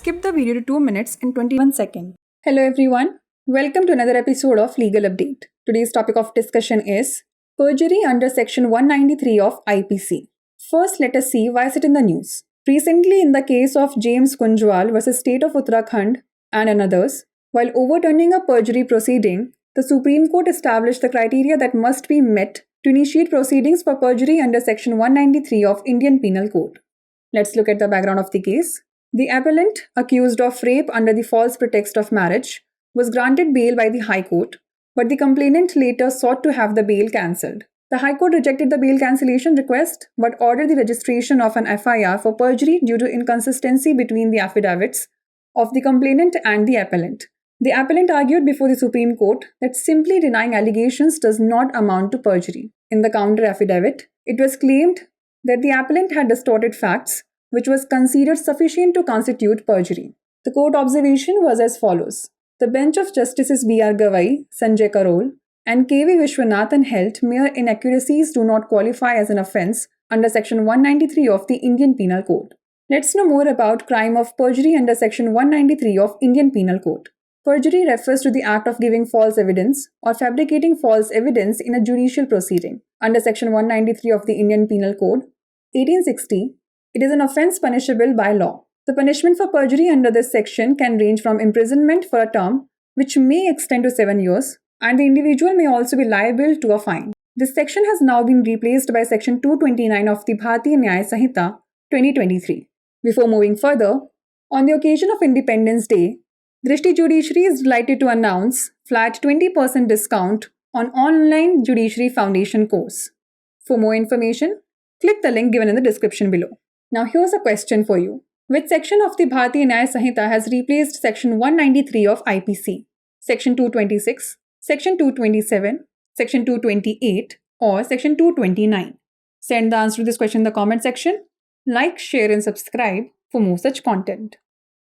skip the video to 2 minutes and 21 seconds. Hello everyone, welcome to another episode of Legal Update. Today's topic of discussion is perjury under section 193 of IPC. First, let us see why is it in the news. Recently, in the case of James Kunjwal versus State of Uttarakhand and others, while overturning a perjury proceeding, the Supreme Court established the criteria that must be met to initiate proceedings for perjury under section 193 of Indian Penal Code. Let's look at the background of the case. The appellant, accused of rape under the false pretext of marriage, was granted bail by the High Court, but the complainant later sought to have the bail cancelled. The High Court rejected the bail cancellation request but ordered the registration of an FIR for perjury due to inconsistency between the affidavits of the complainant and the appellant. The appellant argued before the Supreme Court that simply denying allegations does not amount to perjury. In the counter affidavit, it was claimed that the appellant had distorted facts, which was considered sufficient to constitute perjury. The court observation was as follows. The bench of Justices B.R. Gavai, Sanjay Karol, and K.V. Vishwanathan held mere inaccuracies do not qualify as an offence under Section 193 of the Indian Penal Code. Let's know more about crime of perjury under Section 193 of Indian Penal Code. Perjury refers to the act of giving false evidence or fabricating false evidence in a judicial proceeding. Under Section 193 of the Indian Penal Code, 1860, it is an offence punishable by law. The punishment for perjury under this section can range from imprisonment for a term which may extend to 7 years, and the individual may also be liable to a fine. This section has now been replaced by Section 229 of the Bharatiya Nyaya Sanhita 2023. Before moving further, on the occasion of Independence Day, Drishti Judiciary is delighted to announce flat 20% discount on online Judiciary Foundation course. For more information, click the link given in the description below. Now here's a question for you. Which section of the Bharatiya Nyaya Sanhita has replaced Section 193 of IPC? Section 226, Section 227, Section 228 or Section 229? Send the answer to this question in the comment section. Like, share and subscribe for more such content.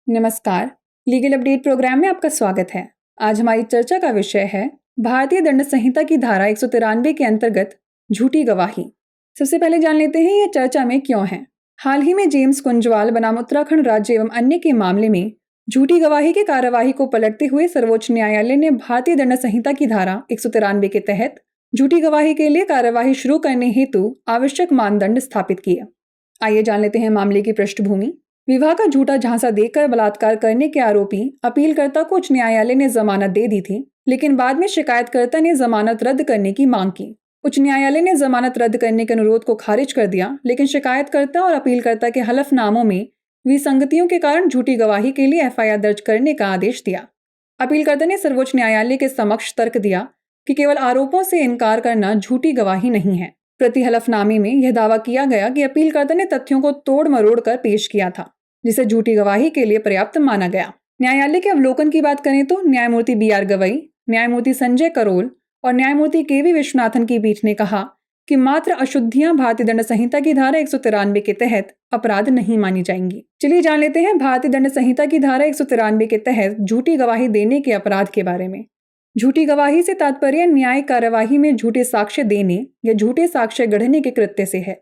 नमस्कार, legal update programme में आपका स्वागत है। आज हमारी चर्चा का विषय है भारतीय दंड संहिता की धारा 193 के अंतर्गत झूठी गवाही। सबसे पहले जान लेते हैं यह चर्चा में क्यों है। हाल ही में जेम्स कुंजवाल बनाम उत्तराखंड राज्य एवं अन्य के मामले में झूठी गवाही की कार्यवाही को पलटते हुए सर्वोच्च न्यायालय ने भारतीय दंड संहिता की धारा 193 के तहत झूठी गवाही के लिए कार्यवाही शुरू करने हेतु आवश्यक मानदंड स्थापित किए। आइए जान लेते हैं मामले की पृष्ठभूमि। विवाह का झूठा झांसा देकर बलात्कार करने के आरोपी अपीलकर्ता को उच्च न्यायालय ने जमानत दे दी थी, लेकिन बाद में शिकायतकर्ता ने जमानत रद्द करने की मांग की। उच्च न्यायालय ने जमानत रद्द करने के अनुरोध को खारिज कर दिया, लेकिन शिकायतकर्ता और अपीलकर्ता के हलफनामों में विसंगतियों के कारण झूठी गवाही के लिए FIR दर्ज करने का आदेश दिया। अपीलकर्ता ने सर्वोच्च न्यायालय के समक्ष तर्क दिया कि केवल आरोपों से इनकार करना झूठी गवाही नहीं है। प्रति हलफनामे में यह दावा किया गया कि अपीलकर्ता ने तथ्यों को तोड़ मरोड़ कर पेश किया था, जिसे झूठी गवाही के लिए पर्याप्त माना गया। न्यायालय के अवलोकन की बात करें तो न्यायमूर्ति B.R. गवई, न्यायमूर्ति संजय करोल और न्यायमूर्ति K.V. विश्वनाथन की पीठ ने कहा कि मात्र अशुद्धियां भारतीय दंड संहिता की धारा 193 के तहत अपराध नहीं मानी जाएंगी। चलिए जान लेते हैं भारतीय दंड संहिता की धारा 193 के तहत झूठी गवाही देने के अपराध के बारे में। झूठी गवाही से तात्पर्य न्यायिक कार्यवाही में झूठे साक्ष्य देने या झूठे साक्ष्य गढ़ने के कृत्य से है।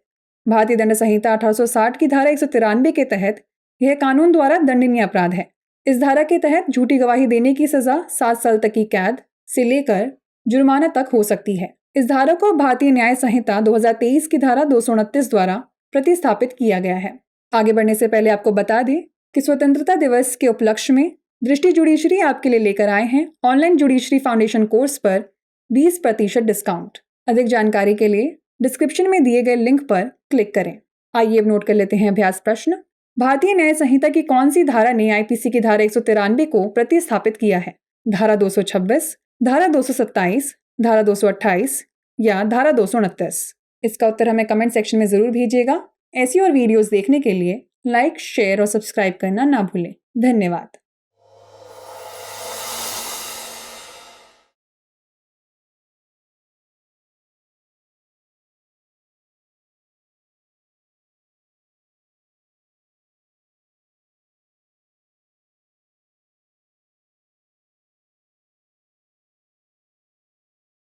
भारतीय दंड संहिता 1860 की धारा 193 के तहत यह कानून द्वारा दंडनीय अपराध है। इस धारा के तहत झूठी गवाही देने की सजा 7 साल तक की कैद से लेकर जुर्माना तक हो सकती है। इस धारा को भारतीय न्याय संहिता 2023 की धारा 229 द्वारा प्रतिस्थापित किया गया है। आगे बढ़ने से पहले आपको बता दें कि स्वतंत्रता दिवस के उपलक्ष्य में दृष्टि जुडिशरी आपके लिए लेकर आए हैं ऑनलाइन जुडिशरी फाउंडेशन कोर्स पर 20% डिस्काउंट। अधिक जानकारी के लिए डिस्क्रिप्शन में दिए गए लिंक पर क्लिक करें। आइए अब नोट कर लेते हैं अभ्यास प्रश्न। भारतीय न्याय संहिता की कौन सी धारा ने IPC की धारा 193 को प्रतिस्थापित किया है? धारा 226, धारा 227, धारा 228 या धारा 229? इसका उत्तर हमें कमेंट सेक्शन में जरूर भेजिएगा। ऐसी और वीडियोस देखने के लिए लाइक, शेयर और सब्सक्राइब करना ना भूलें। धन्यवाद।